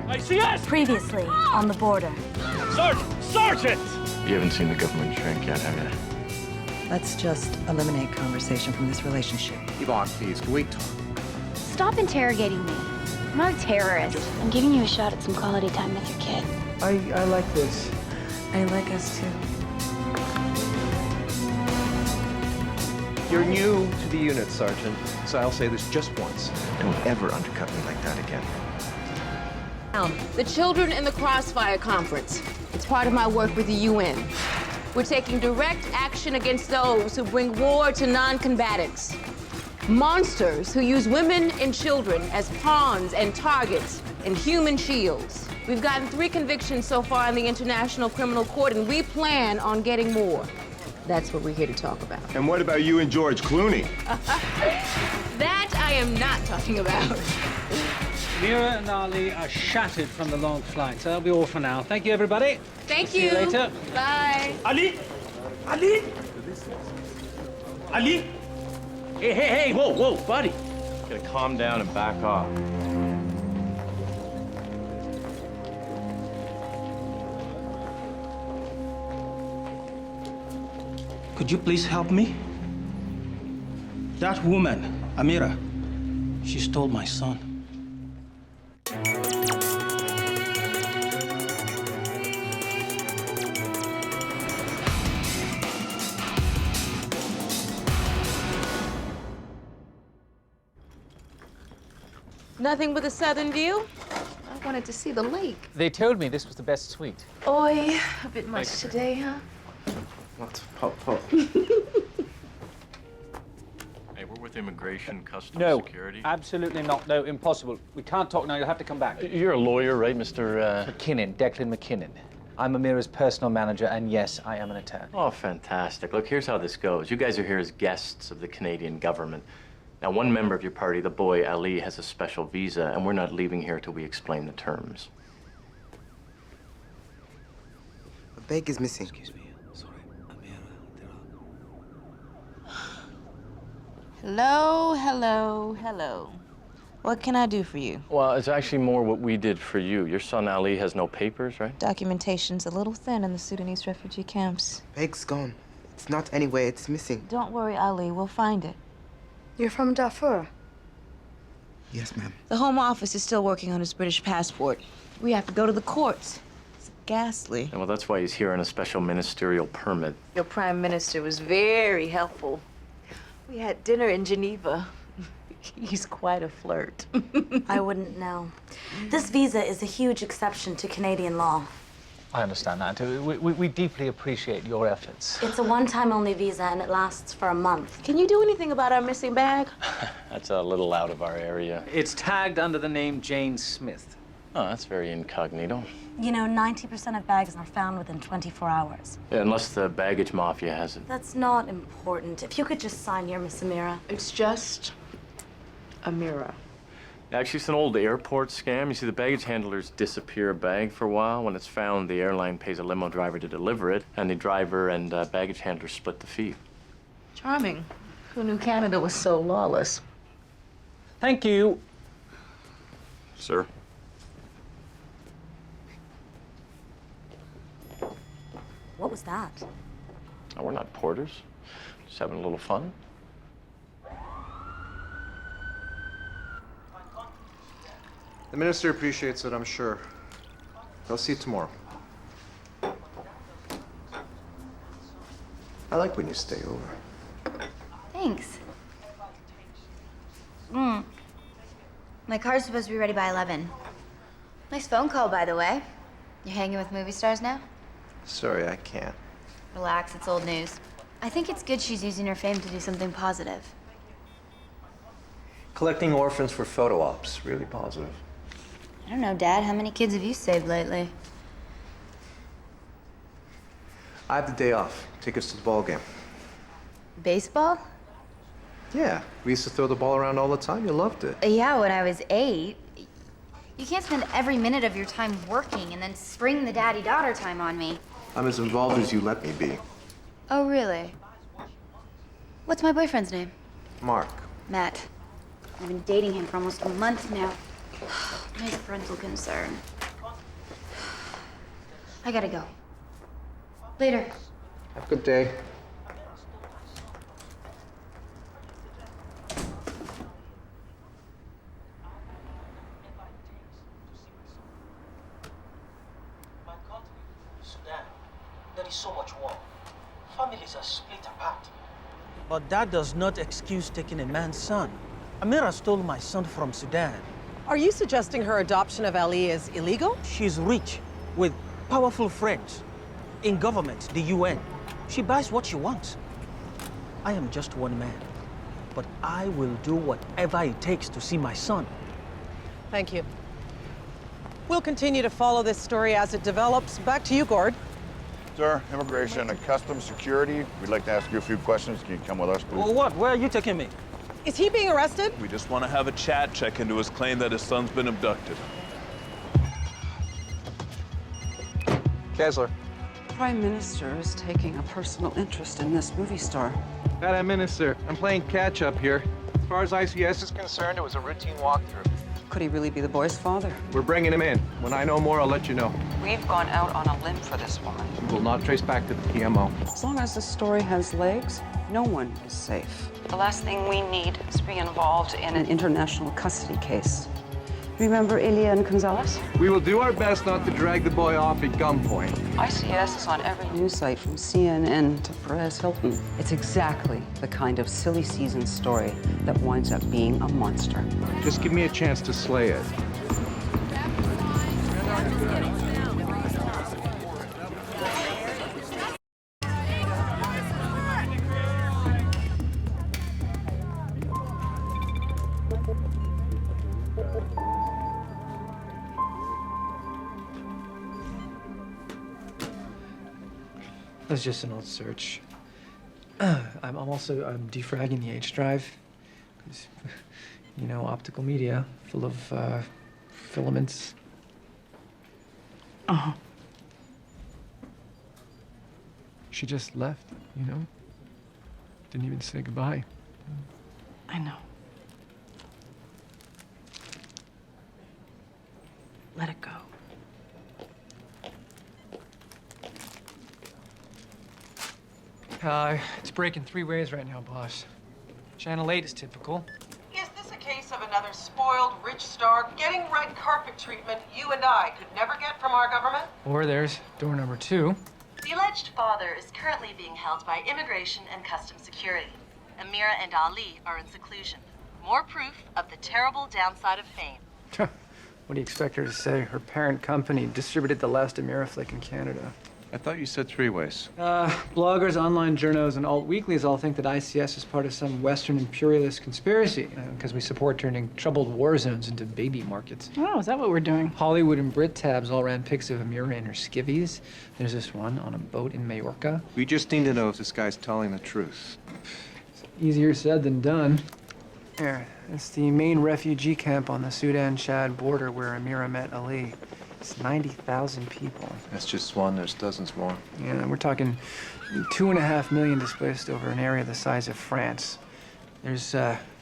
ICS! Previously on the border. Sergeant! You haven't seen the government shrink yet, have you? Let's just eliminate conversation from this relationship. Yvonne, please, can we talk? Stop interrogating me. I'm not a terrorist. I'm giving you a shot at some quality time with your kid. I like this. I like us too. You're new to the unit, Sergeant, so I'll say this just once. Don't ever undercut me like that again. The Children in the Crossfire Conference. It's part of my work with the UN. We're taking direct action against those who bring war to non-combatants. Monsters who use women and children as pawns and targets and human shields. We've gotten 3 convictions so far in the International Criminal Court, and we plan on getting more. That's what we're here to talk about. And what about you and George Clooney? That I am not talking about. Mira and Ali are shattered from the long flight, so that'll be all for now. Thank you, everybody. Thank See you later. Bye. Ali? Ali? Ali? Hey, whoa, buddy. Gotta calm down and back off. Could you please help me? That woman, Amira, she stole my son. Nothing but a southern view? I wanted to see the lake. They told me this was the best suite. Oi, a bit much today, huh? What? Pop. Hey, we're with immigration, customs, No, security. absolutely not. No, impossible. We can't talk now. You'll have to come back. You're a lawyer, right, Mr. McKinnon, Declan McKinnon. I'm Amira's personal manager, and yes, I am an attorney. Oh, fantastic. Look, here's how this goes. You guys are here as guests of the Canadian government. Now, one member of your party, the boy Ali, has a special visa, and we're not leaving here till we explain the terms. A bag is missing. Excuse me. Sorry, Amira. Hello. What can I do for you? Well, it's actually more what we did for you. Your son Ali has no papers, right? Documentation's a little thin in the Sudanese refugee camps. Bag's gone. It's not anywhere. It's missing. Don't worry, Ali. We'll find it. You're from Darfur. Yes, ma'am. The Home Office is still working on his British passport. We have to go to the courts. It's ghastly. Well, that's why he's here on a special ministerial permit. Your Prime Minister was very helpful. We had dinner in Geneva. He's quite a flirt. I wouldn't know. This visa is a huge exception to Canadian law. I understand that. We deeply appreciate your efforts. It's a one-time only visa and it lasts for a month. Can you do anything about our missing bag? That's a little out of our area. It's tagged under the name Jane Smith. Oh, that's very incognito. You know, 90% of bags are found within 24 hours. Yeah, unless the baggage mafia has it. That's not important. If you could just sign here, Miss Amira. It's just Amira. Actually, it's an old airport scam. You see, the baggage handlers disappear a bag for a while. When it's found, the airline pays a limo driver to deliver it, and the driver and baggage handler split the fee. Charming. Who knew Canada was so lawless? Thank you. Sir? What was that? Oh, we're not porters. Just having a little fun. The minister appreciates it, I'm sure. I'll see you tomorrow. I like when you stay over. Thanks. My car's supposed to be ready by 11. Nice phone call, by the way. You hanging with movie stars now? Sorry, I can't. Relax, it's old news. I think it's good she's using her fame to do something positive. Collecting orphans for photo ops, really positive. I don't know, Dad. How many kids have you saved lately? I have the day off. Take us to the ball game. Baseball? Yeah, we used to throw the ball around all the time. You loved it. Yeah, when I was 8. You can't spend every minute of your time working and then spring the daddy-daughter time on me. I'm as involved as you let me be. Oh, really? What's my boyfriend's name? Mark. Matt. I've been dating him for almost a month now. My parental concern. I gotta go. Later. Have a good day. My country, Sudan, there is so much war. Families are split apart. But that does not excuse taking a man's son. Amira stole my son from Sudan. Are you suggesting her adoption of Ali is illegal? She's rich, with powerful friends. In government, the UN. She buys what she wants. I am just one man, but I will do whatever it takes to see my son. Thank you. We'll continue to follow this story as it develops. Back to you, Gord. Sir, Immigration and Customs Security, we'd like to ask you a few questions. Can you come with us, please? Well, what? Where are you taking me? Is he being arrested? We just want to have a chat, check into his claim that his son's been abducted. Kessler. Prime Minister is taking a personal interest in this movie star. Madam Minister, I'm playing catch-up here. As far as ICS is concerned, it was a routine walkthrough. Could he really be the boy's father? We're bringing him in. When I know more, I'll let you know. We've gone out on a limb for this woman. We will not trace back to the PMO. As long as the story has legs, no one is safe. The last thing we need is to be involved in an international custody case. Remember Ilya and Gonzalez? We will do our best not to drag the boy off at gunpoint. ICS is on every news site from CNN to Perez Hilton. It's exactly the kind of silly season story that winds up being a monster. Just give me a chance to slay it. That's just an old search. I'm also defragging the H drive. 'Cause, you know, optical media full of filaments. Uh-huh. She just left, you know? Didn't even say goodbye. I know. Let it go. It's breaking 3 ways right now, boss. Channel 8 is typical. Is this a case of another spoiled rich star getting red carpet treatment you and I could never get from our government? Or there's door number 2. The alleged father is currently being held by Immigration and Customs Security. Amira and Ali are in seclusion. More proof of the terrible downside of fame. What do you expect her to say? Her parent company distributed the last Amira flick in Canada. I thought you said 3 ways. Bloggers, online journos, and alt weeklies all think that ICS is part of some Western imperialist conspiracy because we support turning troubled war zones into baby markets. Oh, is that what we're doing? Hollywood and Brit tabs all ran pics of Amira and her skivvies. There's this one on a boat in Majorca. We just need to know if this guy's telling the truth. Easier said than done. Here, it's the main refugee camp on the Sudan-Chad border where Amira met Ali. It's 90,000 people. That's just one. There's dozens more. Yeah, we're talking 2.5 million displaced over an area the size of France. There's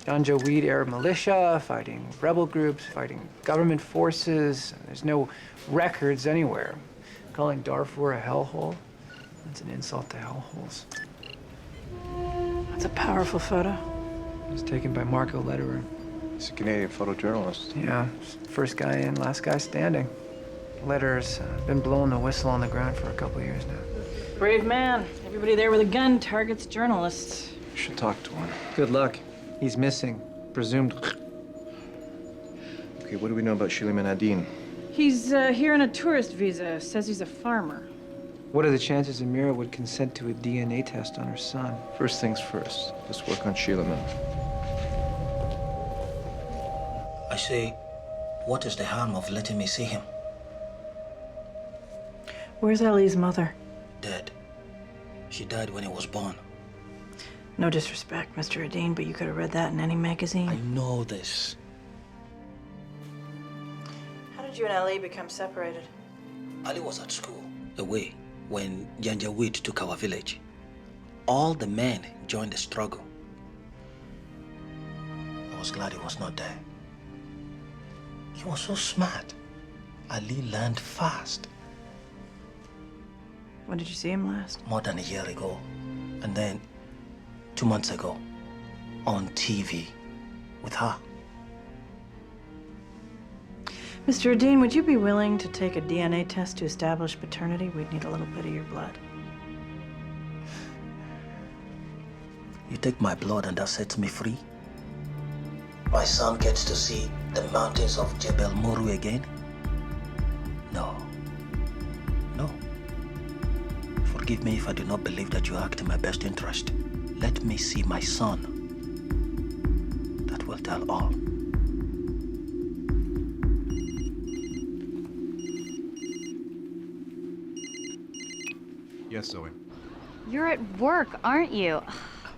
Janjaweed Arab militia fighting rebel groups, fighting government forces. There's no records anywhere. Calling Darfur a hellhole, that's an insult to hellholes. That's a powerful photo. It was taken by Marco Lederer. He's a Canadian photojournalist. Yeah, first guy in, last guy standing. Lederer's been blowing the whistle on the ground for a couple of years now. Brave man. Everybody there with a gun targets journalists. You should talk to him. Good luck. He's missing. Presumed. Okay, what do we know about Shiliman Adine? He's here on a tourist visa. Says he's a farmer. What are the chances Amira would consent to a DNA test on her son? First things first. Let's work on Shiliman. I say, what is the harm of letting me see him? Where's Ali's mother? Dead. She died when he was born. No disrespect, Mr. Adine, but you could have read that in any magazine. I know this. How did you and Ali become separated? Ali was at school, away, when Janjaweed took our village. All the men joined the struggle. I was glad he was not there. He was so smart. Ali learned fast. When did you see him last? More than a year ago. And then 2 months ago, on TV, with her. Mr. Dean, would you be willing to take a DNA test to establish paternity? We'd need a little bit of your blood. You take my blood and that sets me free? My son gets to see the mountains of Jebel Muru again? No. No. Forgive me if I do not believe that you act in my best interest. Let me see my son. That will tell all. Yes, Zoe. You're at work, aren't you?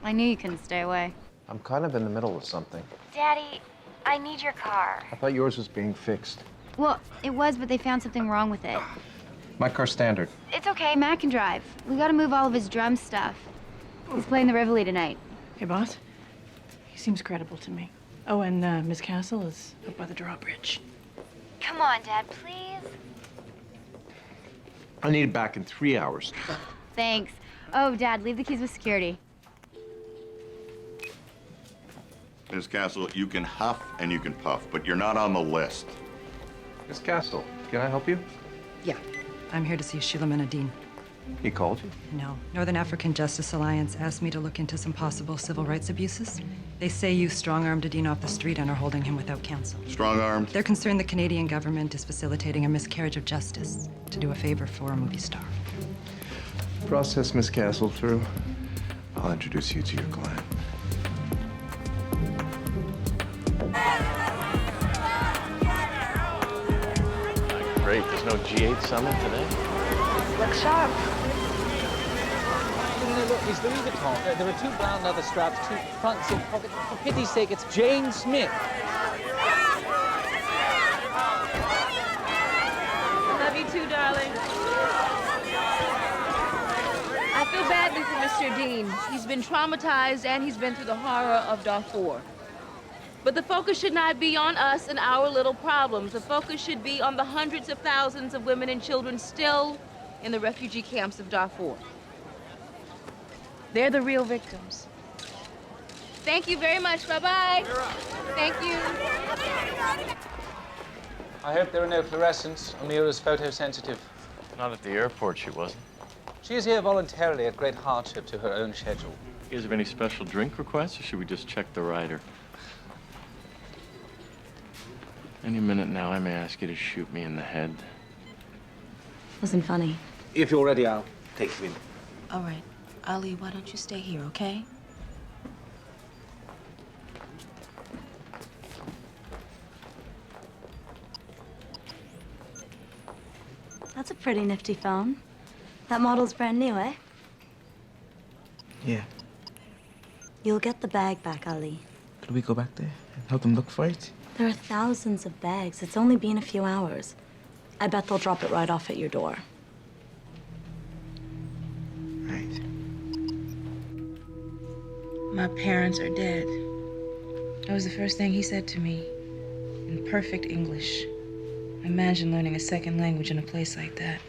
I knew you couldn't stay away. I'm kind of in the middle of something. Daddy, I need your car. I thought yours was being fixed. Well, it was, but they found something wrong with it. My car's standard. It's okay, Matt can drive. We gotta move all of his drum stuff. He's playing the Rivoli tonight. Hey, boss. He seems credible to me. Oh, and Miss Castle is up by the drawbridge. Come on, Dad, please. I need it back in 3 hours. Thanks. Oh, Dad, leave the keys with security. Ms. Castle, you can huff and you can puff, but you're not on the list. Miss Castle, can I help you? Yeah, I'm here to see Shilomena Dean. He called you? No. Northern African Justice Alliance asked me to look into some possible civil rights abuses. They say you strong-armed Dean off the street and are holding him without counsel. Strong-armed? They're concerned the Canadian government is facilitating a miscarriage of justice to do a favor for a movie star. Process Miss Castle through. I'll introduce you to your client. Great, there's no G8 summit today? Look sharp. Look, it's Louis Vuitton. There are 2 brown leather straps, 2 front zip pockets. For pity's sake, it's Jane Smith. Love you too, darling. I feel badly for Mr. Dean. He's been traumatized and he's been through the horror of Darfur. But the focus should not be on us and our little problems. The focus should be on the hundreds of thousands of women and children still in the refugee camps of Darfur. They're the real victims. Thank you very much. Bye-bye. Thank you. I hope there are no fluorescents. Amira's photosensitive. Not at the airport, she wasn't. She is here voluntarily at great hardship to her own schedule. You guys have any special drink requests, or should we just check the rider? Any minute now, I may ask you to shoot me in the head. Wasn't funny. If you're ready, I'll take you in. All right. Ali, why don't you stay here, okay? That's a pretty nifty phone. That model's brand new, eh? Yeah. You'll get the bag back, Ali. Could we go back there and help them look for it? There are thousands of bags. It's only been a few hours. I bet they'll drop it right off at your door. Right. My parents are dead. That was the first thing he said to me, in perfect English. Imagine learning a second language in a place like that.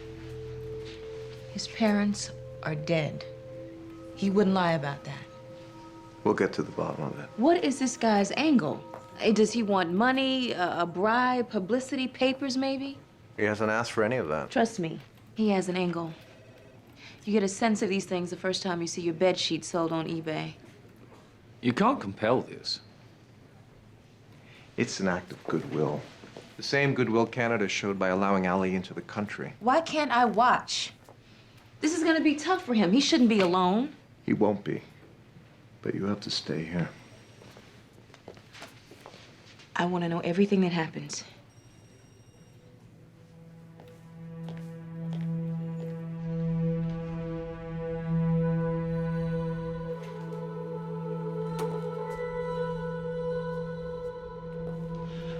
His parents are dead. He wouldn't lie about that. We'll get to the bottom of it. What is this guy's angle? Does he want money, a bribe, publicity, papers maybe? He hasn't asked for any of that. Trust me, he has an angle. You get a sense of these things the first time you see your bed sheet sold on eBay. You can't compel this. It's an act of goodwill. The same goodwill Canada showed by allowing Ali into the country. Why can't I watch? This is gonna be tough for him. He shouldn't be alone. He won't be. But you have to stay here. I want to know everything that happens.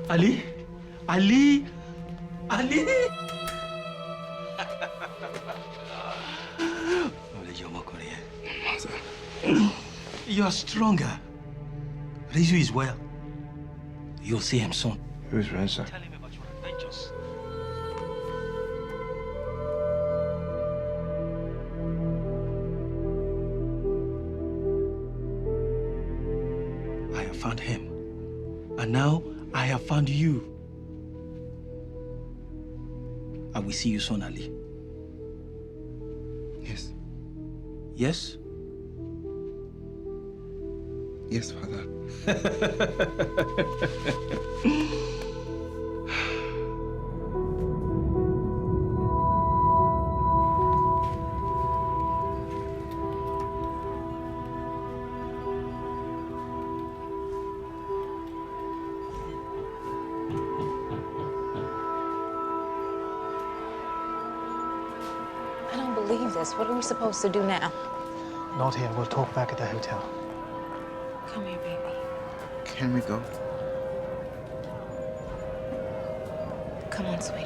Ali? Ali? Ali? You're stronger. Rizu is well. You'll see him soon. Who's Reza? Tell him about angels. I have found him. And now I have found you. I will see you soon, Ali. Yes. Yes? Yes, Father. I don't believe this. What are we supposed to do now? Not here. We'll talk back at the hotel. Come here, baby. Can we go? Come on, sweetie.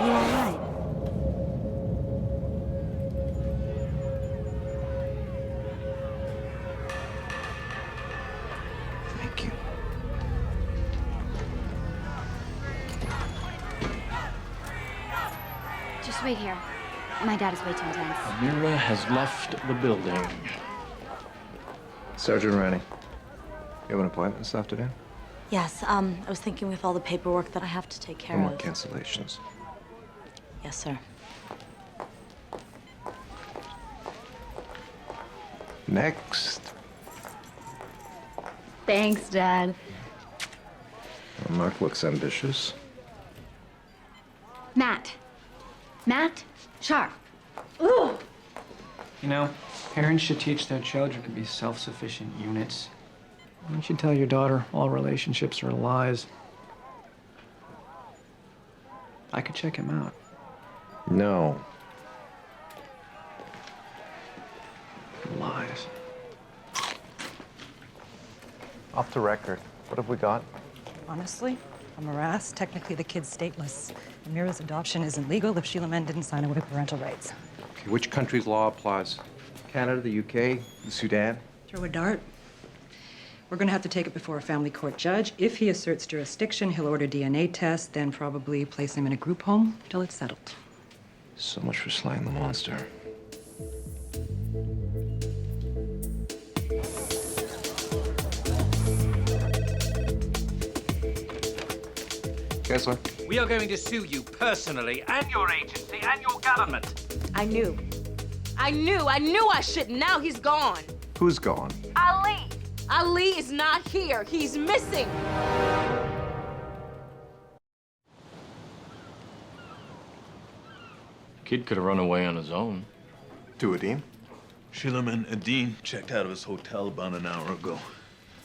You all right? Thank you. Just wait here. My dad is way too intense. Amira has left the building. Sergeant Rani, you have an appointment this afternoon? Yes, I was thinking with all the paperwork that I have to take care No more of. cancellations. Yes, sir. Next. Thanks, Dad. Well, Mark looks ambitious. Matt. Matt Sharp. Ooh. You know, parents should teach their children to be self-sufficient units. You should tell your daughter all relationships are lies. I could check him out. No. Lies. Off the record. What have we got? Honestly, I'm harassed. Technically, the kid's stateless. Amira's adoption isn't legal if Sheila Men didn't sign away parental rights. Okay, which country's law applies? Canada, the UK, the Sudan? Throw a dart. We're going to have to take it before a family court judge. If he asserts jurisdiction, he'll order DNA tests, then probably place him in a group home till it's settled. So much for slaying the monster. Kessler? We are going to sue you personally, and your agency, and your government. I knew I shouldn't. Now he's gone. Who's gone? Ali! Ali is not here. He's missing. Kid could have run away on his own. Do it, Dean. Shilaman Adine checked out of his hotel about an hour ago.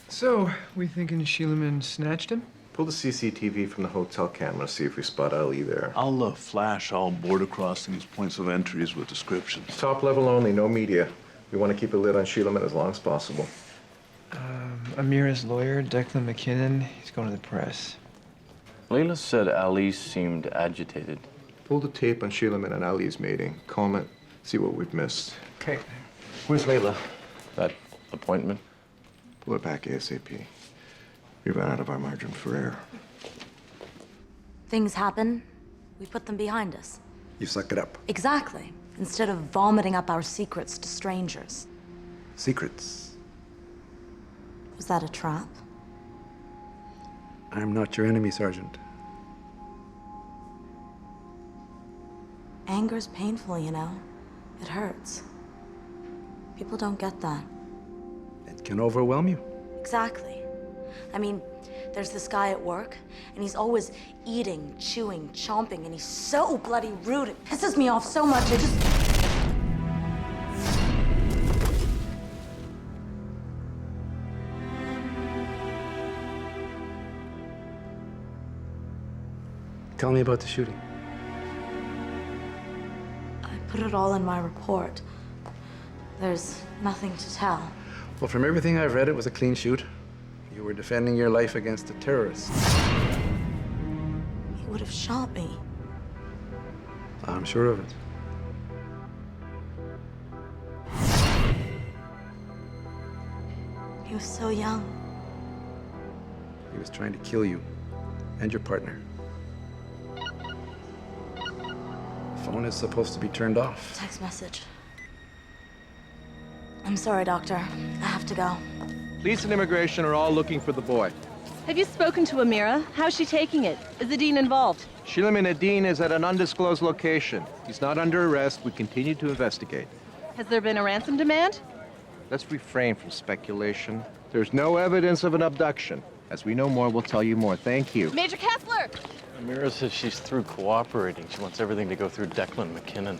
So, we thinking Sheila Men snatched him? Pull the CCTV from the hotel camera, see if we spot Ali there. I'll flash all border crossings, points of entries with descriptions. Top level only, no media. We want to keep a lid on Sheila as long as possible. Amira's lawyer, Declan McKinnon, he's going to the press. Layla said Ali seemed agitated. Pull the tape on Sheila and Ali's meeting. Comment, see what we've missed. Okay. Where's Layla? That appointment? Pull her back ASAP. We ran out of our margin for error. Things happen, we put them behind us. You suck it up. Exactly. Instead of vomiting up our secrets to strangers. Secrets. Was that a trap? I'm not your enemy, Sergeant. Anger's painful, you know. It hurts. People don't get that. It can overwhelm you. Exactly. I mean, there's this guy at work, and he's always eating, chewing, chomping, and he's so bloody rude. It pisses me off so much. I just... Tell me about the shooting. I put it all in my report. There's nothing to tell. Well, from everything I've read, it was a clean shoot. You were defending your life against a terrorist. He would have shot me. I'm sure of it. He was so young. He was trying to kill you and your partner. The phone is supposed to be turned off. Text message. I'm sorry, Doctor. I have to go. Police and immigration are all looking for the boy. Have you spoken to Amira? How's she taking it? Is the dean involved? Shilem Adine is at an undisclosed location. He's not under arrest. We continue to investigate. Has there been a ransom demand? Let's refrain from speculation. There's no evidence of an abduction. As we know more, we'll tell you more. Thank you. Major Kessler! Amira says she's through cooperating. She wants everything to go through Declan McKinnon.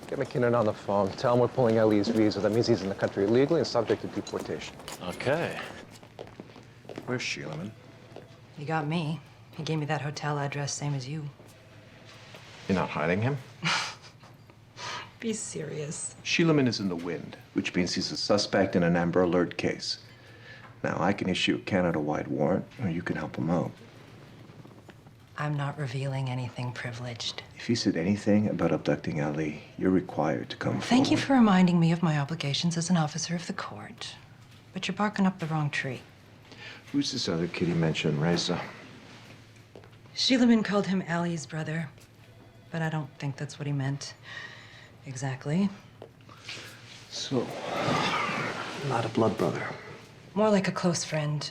Get McKinnon on the phone. Tell him we're pulling Ali's visa. That means he's in the country illegally and subject to deportation. Okay. Where's Shilem? You got me. He gave me that hotel address, same as you. You're not hiding him? Be serious. Shilem is in the wind, which means he's a suspect in an Amber Alert case. Now, I can issue a Canada-wide warrant, or you can help him out. I'm not revealing anything privileged. If he said anything about abducting Ali, you're required to come Thank you forward. for reminding me of my obligations as an officer of the court. But you're barking up the wrong tree. Who's this other kid you mentioned, Reza? Sheilaman called him Ali's brother, but I don't think that's what he meant exactly. So, not a blood brother. More like a close friend.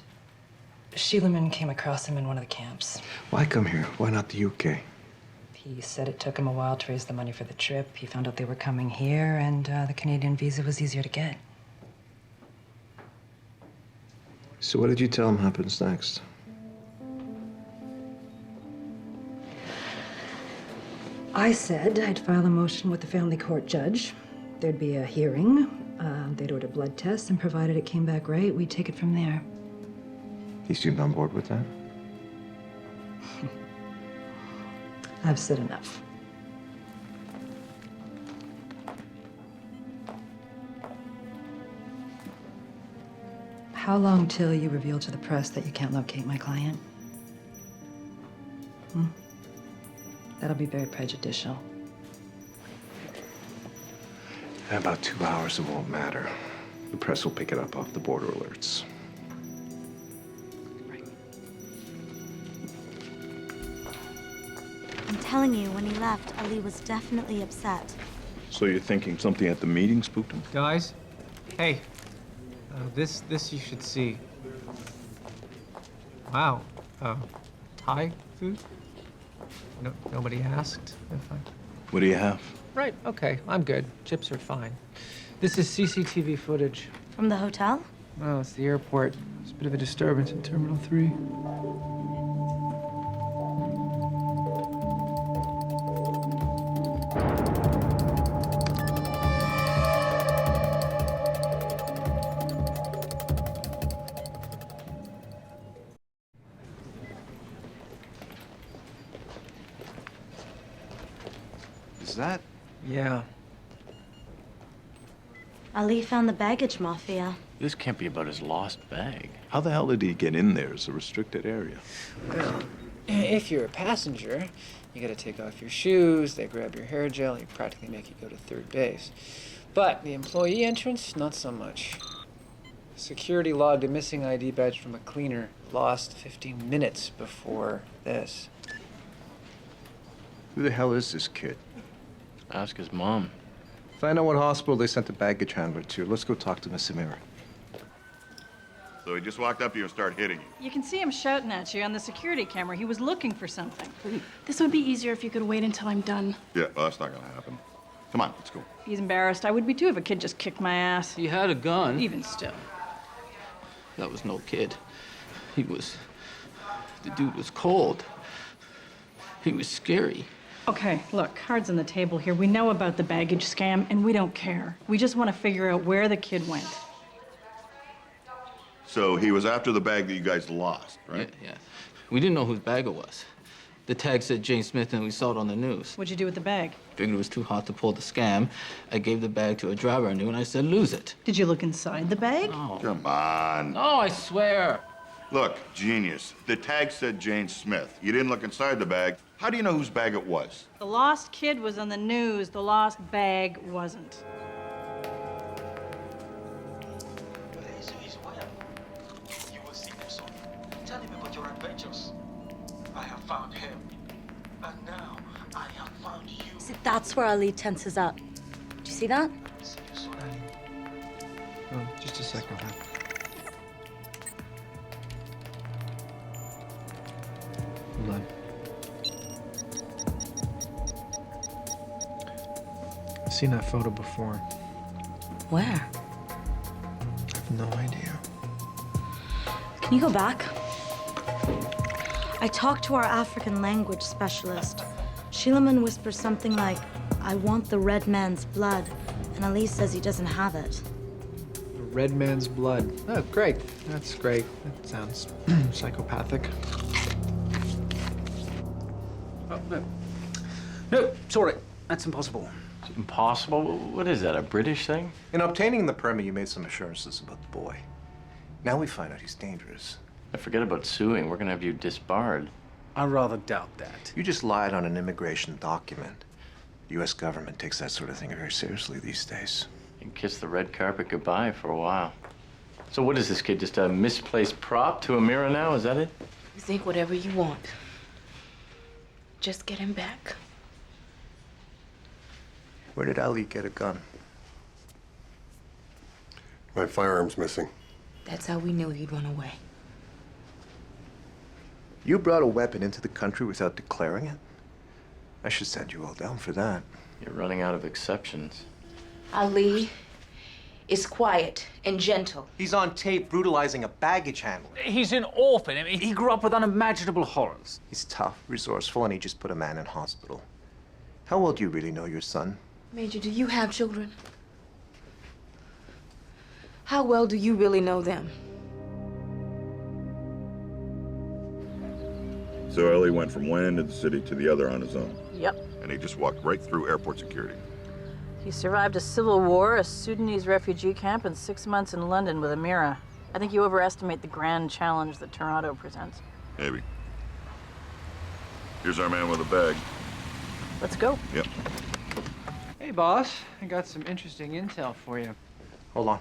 Sheilaman came across him in one of the camps. Why come here? Why not the UK? He said it took him a while to raise the money for the trip. He found out they were coming here, and the Canadian visa was easier to get. So what did you tell him happens next? I said I'd file a motion with the family court judge. There'd be a hearing. They'd order blood tests, and provided it came back right, we'd take it from there. He seemed on board with that? I've said enough. How long till you reveal to the press that you can't locate my client? That'll be very prejudicial. In about 2 hours, it won't matter. The press will pick it up off the border alerts. I'm telling you, when he left, Ali was definitely upset. So you're thinking something at the meeting spooked him? Guys, hey, this you should see. Wow, Thai food? No, nobody asked if I... What do you have? Right, okay, I'm good. Chips are fine. This is CCTV footage. From the hotel? Oh, it's the airport. There's a bit of a disturbance in Terminal 3. Is that? Yeah. Ali found the baggage mafia. This can't be about his lost bag. How the hell did he get in there? It's a restricted area. Well, if you're a passenger, you gotta take off your shoes, they grab your hair gel, they practically make you go to third base. But the employee entrance, not so much. Security logged a missing ID badge from a cleaner, lost 15 minutes before this. Who the hell is this kid? Ask his mom. Find out what hospital they sent the baggage handler to. Let's go talk to Miss Amira. So he just walked up to you and started hitting you. You can see him shouting at you on the security camera. He was looking for something. This would be easier if you could wait until I'm done. Yeah, well, that's not gonna happen. Come on, let's go. He's embarrassed. I would be too if a kid just kicked my ass. He had a gun. Even still. That was no kid. The dude was cold. He was scary. Okay, look, cards on the table here. We know about the baggage scam, and we don't care. We just want to figure out where the kid went. So he was after the bag that you guys lost, right? Yeah. We didn't know whose bag it was. The tag said Jane Smith, and we saw it on the news. What'd you do with the bag? Figured it was too hot to pull the scam. I gave the bag to a driver I knew, and I said, lose it. Did you look inside the bag? No. Come on. No, I swear. Look, genius. The tag said Jane Smith. You didn't look inside the bag. How do you know whose bag it was? The lost kid was on the news. The lost bag wasn't. will see your son. Tell him about your adventures. I have found him. And now I have found you. See, that's where Ali tenses up. Do you see that? See your son, Ali. Oh, just a second, huh? Hold on. I've seen that photo before. Where? I have no idea. Can you go back? I talked to our African language specialist. Sheilaman whispers something like, I want the red man's blood, and Ali says he doesn't have it. The red man's blood. Oh, great. That's great. That sounds psychopathic. Oh, no. No, sorry. That's impossible. It's impossible? What is that, a British thing? In obtaining the permit, you made some assurances about the boy. Now we find out he's dangerous. Forget about suing. We're gonna have you disbarred. I rather doubt that. You just lied on an immigration document. The U.S. government takes that sort of thing very seriously these days. You can kiss the red carpet goodbye for a while. So what is this kid, just a misplaced prop to Amira now? Is that it? You think whatever you want. Just get him back. Where did Ali get a gun? My firearm's missing. That's how we knew he'd run away. You brought a weapon into the country without declaring it? I should send you all down for that. You're running out of exceptions. Ali is quiet and gentle. He's on tape brutalizing a baggage handler. He's an orphan. I mean, he grew up with unimaginable horrors. He's tough, resourceful, and he just put a man in hospital. How well do you really know your son? Major, do you have children? How well do you really know them? So Ellie went from one end of the city to the other on his own. Yep. And he just walked right through airport security. He survived a civil war, a Sudanese refugee camp, and 6 months in London with Amira. I think you overestimate the grand challenge that Toronto presents. Maybe. Here's our man with a bag. Let's go. Yep. Hey, boss. I got some interesting intel for you. Hold on.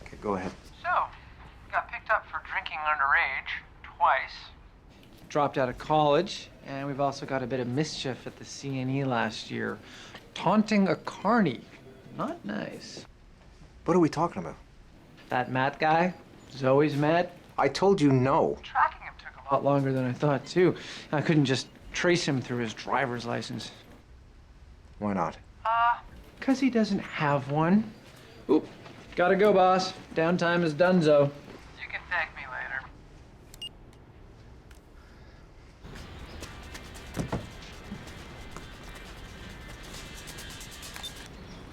Okay, go ahead. So, got picked up for drinking underage twice. Dropped out of college, and we've also got a bit of mischief at the CNE last year. Taunting a carny. Not nice. What are we talking about? That Matt guy? Zoe's Matt? I told you no. Tracking him took a lot longer than I thought, too. I couldn't just trace him through his driver's license. Why not? 'Cause he doesn't have one. Oop. Gotta go, boss. Downtime is donezo. You can thank me later.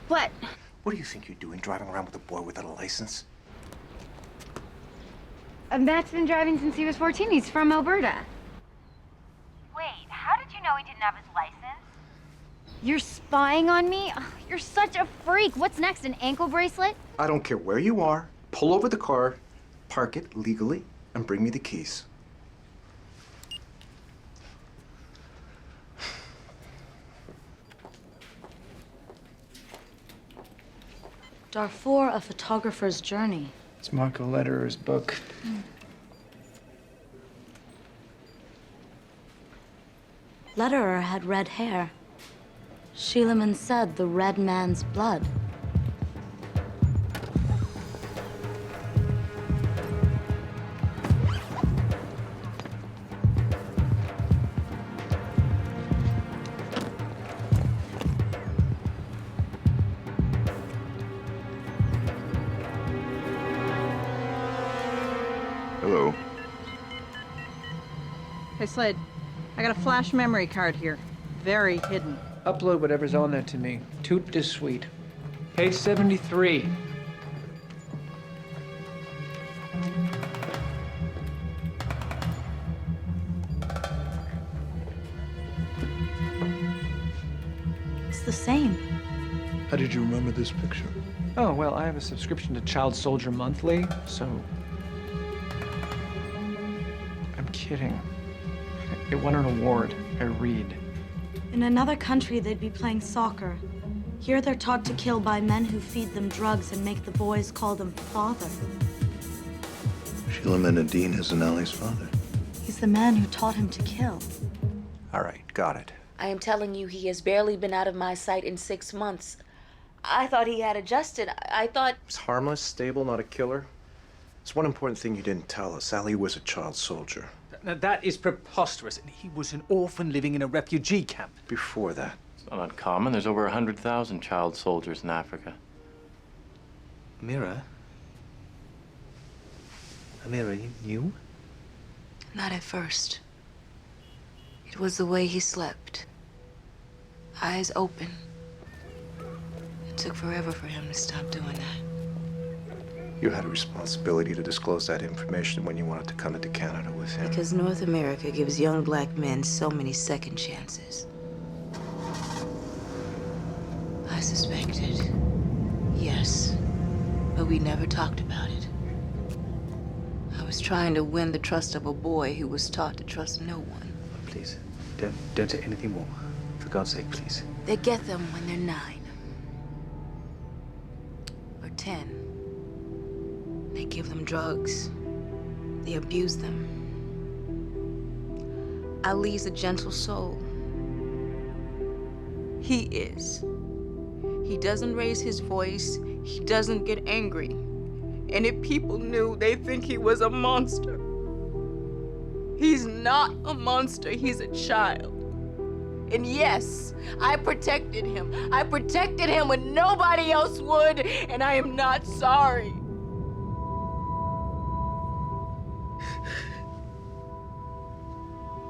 What? What do you think you're doing driving around with a boy without a license? Matt's been driving since he was 14. He's from Alberta. Wait, how did you know he didn't have his license? You're spying on me? Ugh, you're such a freak. What's next, an ankle bracelet? I don't care where you are. Pull over the car, park it legally, and bring me the keys. Darfur, a photographer's journey. It's Marco Lederer's book. Lederer had red hair. Sheilaman said the red man's blood. Hello. Hey, Slade, I got a flash memory card here. Very hidden. Upload whatever's on there to me. Toot de suite. Page 73. It's the same. How did you remember this picture? Oh, well, I have a subscription to Child Soldier Monthly, so... I'm kidding. It won an award. I read. In another country, they'd be playing soccer. Here, they're taught to kill by men who feed them drugs and make the boys call them father. Shulaman Adine isn't Ali's father. He's the man who taught him to kill. All right, got it. I am telling you, he has barely been out of my sight in 6 months. I thought he had adjusted. I thought... He's harmless, stable, not a killer. There's one important thing you didn't tell us. Ali was a child soldier. Now, that is preposterous. He was an orphan living in a refugee camp. Before that. It's not uncommon. There's over 100,000 child soldiers in Africa. Amira? Amira, you knew? Not at first. It was the way he slept. Eyes open. It took forever for him to stop doing that. You had a responsibility to disclose that information when you wanted to come into Canada with him. Because North America gives young black men so many second chances. I suspected. Yes. But we never talked about it. I was trying to win the trust of a boy who was taught to trust no one. Please, don't say anything more. For God's sake, please. They get them when they're 9. Or 10. They give them drugs. They abuse them. Ali's a gentle soul. He is. He doesn't raise his voice. He doesn't get angry. And if people knew, they'd think he was a monster. He's not a monster. He's a child. And yes, I protected him. I protected him when nobody else would, and I am not sorry.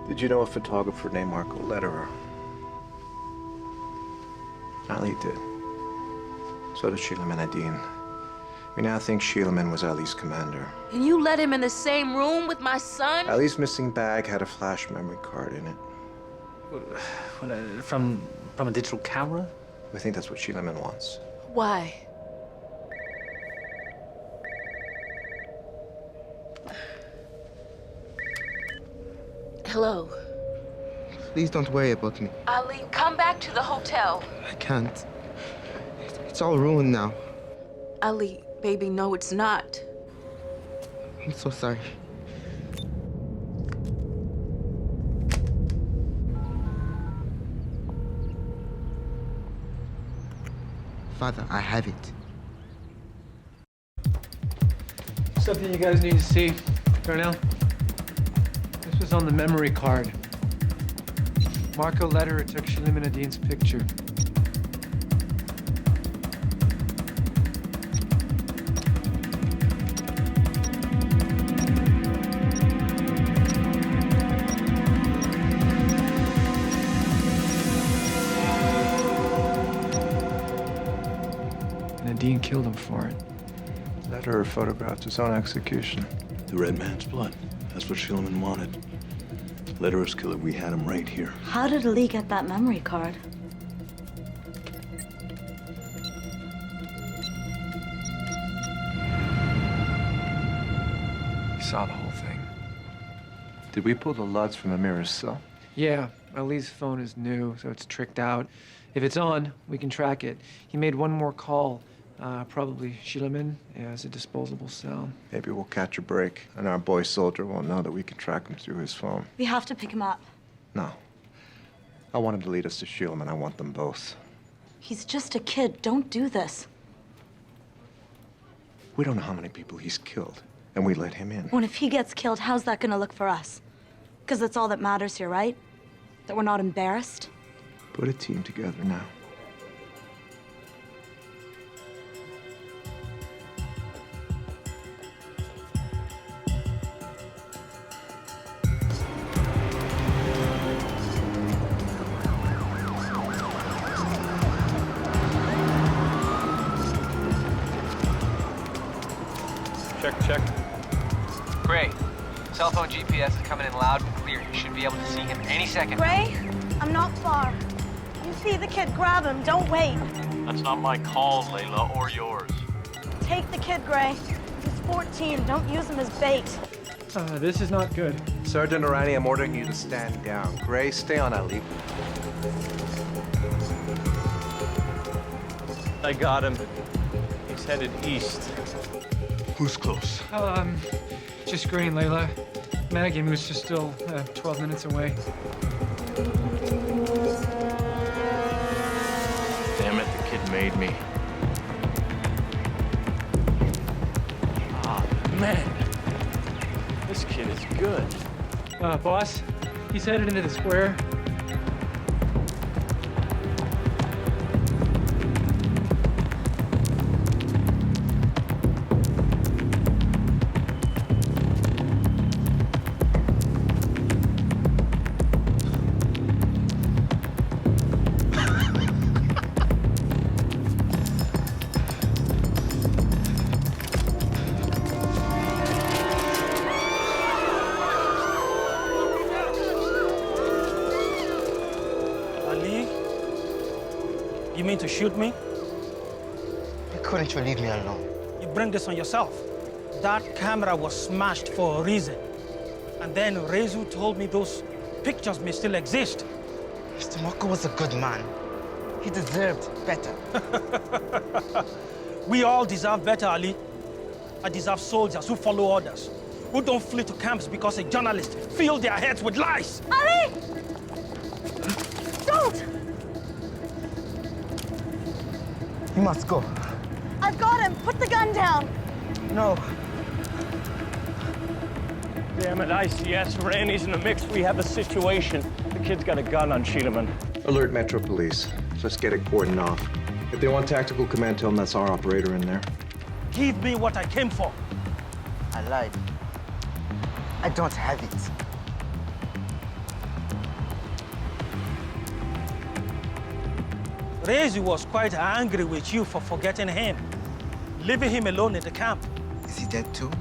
Did you know a photographer named Marco Lederer? Ali did. So did Shulaman Adine. We now think Shulaman was Ali's commander. And you let him in the same room with my son? Ali's missing bag had a flash memory card in it. From a digital camera? We think that's what Shulaman wants. Why? Hello. Please don't worry about me. Ali, come back to the hotel. I can't. It's all ruined now. Ali, baby, no, it's not. I'm so sorry. Father, I have it. Something you guys need to see. Darnell, this was on the memory card. Marco Lederer took Shulaman Adine's picture. Dean killed him for it. Lederer photographed his own execution. The red man's blood. That's what Shulaman wanted. Lederer's killer, we had him right here. How did Ali get that memory card? You saw the whole thing. Did we pull the LUDs from Amira's cell? Yeah, Ali's phone is new, so it's tricked out. If it's on, we can track it. He made one more call. Probably Shulaman has a disposable cell. Maybe we'll catch a break, and our boy soldier won't know that we can track him through his phone. We have to pick him up. No. I want him to lead us to Shulaman. I want them both. He's just a kid. Don't do this. We don't know how many people he's killed, and we let him in. When if he gets killed, how's that gonna look for us? Because that's all that matters here, right? That we're not embarrassed? Put a team together now. Check. Great. Cell phone GPS is coming in loud and clear. You should be able to see him any second. Gray, I'm not far. You see the kid, grab him. Don't wait. That's not my call, Layla, or yours. Take the kid, Gray. He's 14. Don't use him as bait. This is not good. Sergeant Arani, I'm ordering you to stand down. Gray, stay on Ali. I got him. He's headed east. Who's close? Just green, Layla. Madigan was just still 12 minutes away. Damn it, the kid made me. Ah, man. This kid is good. Boss, he's headed into the square. You mean to shoot me? Why couldn't you leave me alone? You bring this on yourself. That camera was smashed for a reason. And then Rezu told me those pictures may still exist. Mr. Moko was a good man. He deserved better. We all deserve better, Ali. I deserve soldiers who follow orders, who don't flee to camps because a journalist filled their heads with lies. Ali! Don't! You must go. I've got him. Put the gun down. No. Damn it, ICS. Randy's in the mix. We have a situation. The kid's got a gun on Sheelaman. Alert Metro Police. Let's get it cordoned off. If they want tactical command, tell them that's our operator in there. Give me what I came for. I lied. I don't have it. Rezu was quite angry with you for forgetting him, leaving him alone in the camp. Is he dead too?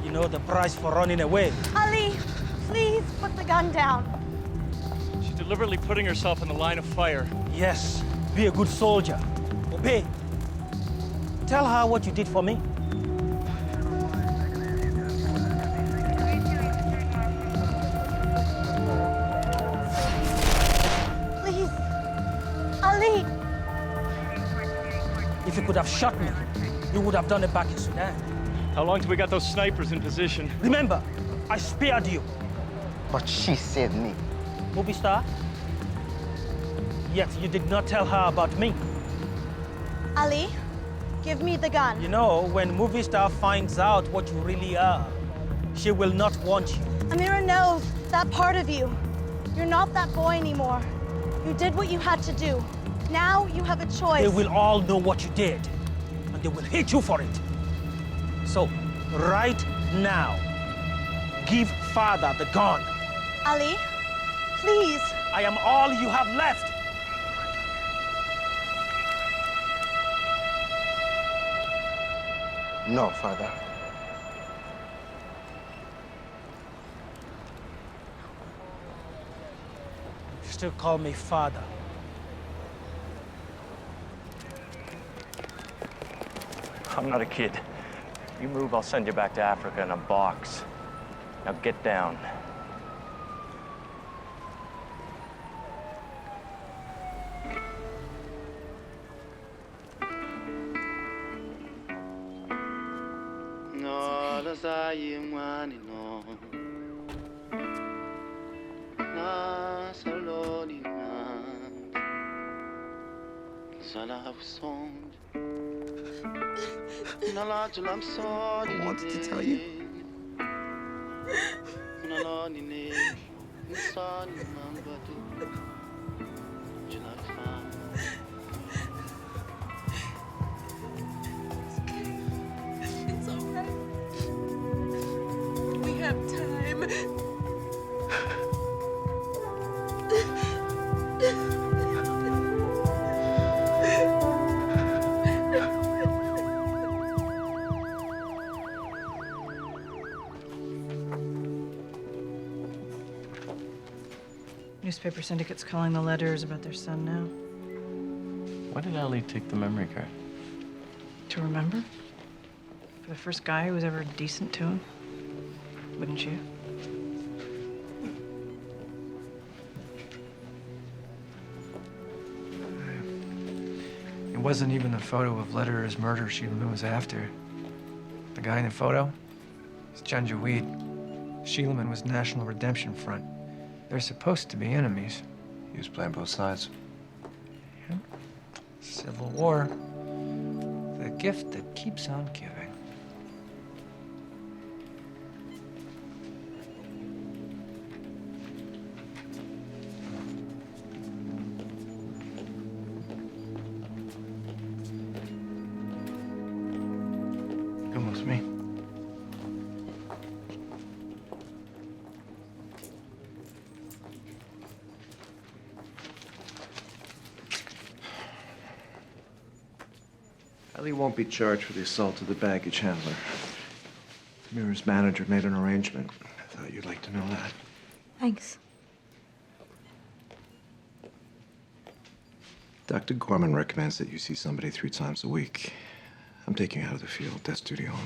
You know the price for running away. Ali, please put the gun down. She's deliberately putting herself in the line of fire. Yes, be a good soldier. Obey. Tell her what you did for me. Please. Ali! If you could have shot me, you would have done it back in Sudan. How long till we got those snipers in position? Remember, I spared you. But she saved me. Movie star? Yet you did not tell her about me. Ali, give me the gun. You know, when movie star finds out what you really are, she will not want you. Amira knows that part of you. You're not that boy anymore. You did what you had to do. Now you have a choice. They will all know what you did, and they will hate you for it. So, right now, give father the gun. Ali, please. I am all you have left. No, father. You still call me father. I'm not a kid. You move, I'll send you back to Africa in a box. Now get down. I wanted to tell you. It's all right. We have time. Newspaper syndicates calling the letters about their son now. Why did Ali take the memory card? To remember? For the first guy who was ever decent to him. Wouldn't you? It wasn't even the photo of Lederer's murder Sheila was after. The guy in the photo, It's Janjaweed. Sheilaman was National Redemption Front. They're supposed to be enemies. He was playing both sides. Yeah. Civil War. The gift that keeps on giving. Come with me. Ali won't be charged for the assault of the baggage handler. Mira's manager made an arrangement. I thought you'd like to know that. Thanks. Dr. Gorman recommends that you see somebody 3 times a week. I'm taking you out of the field, desk duty only.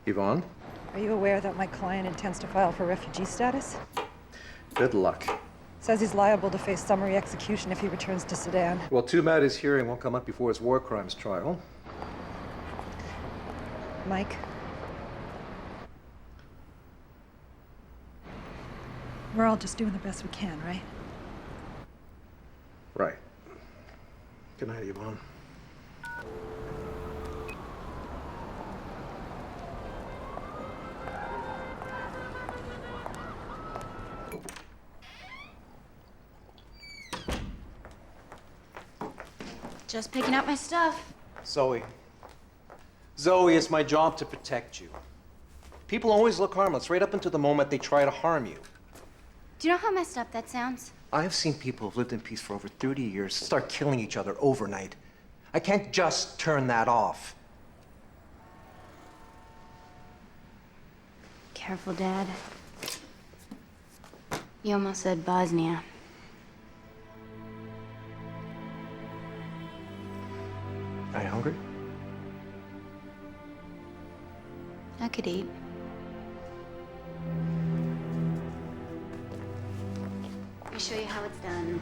Yvonne? Are you aware that my client intends to file for refugee status? Good luck. Says he's liable to face summary execution if he returns to Sudan. Well, too bad his hearing won't come up before his war crimes trial. Mike? We're all just doing the best we can, right? Right. Good night, Yvonne. Just picking up my stuff. Zoe. Zoe, it's my job to protect you. People always look harmless right up until the moment they try to harm you. Do you know how messed up that sounds? I've seen people who've lived in peace for over 30 years start killing each other overnight. I can't just turn that off. Careful, Dad. You almost said Bosnia. Are you hungry? I could eat. Let me show you how it's done.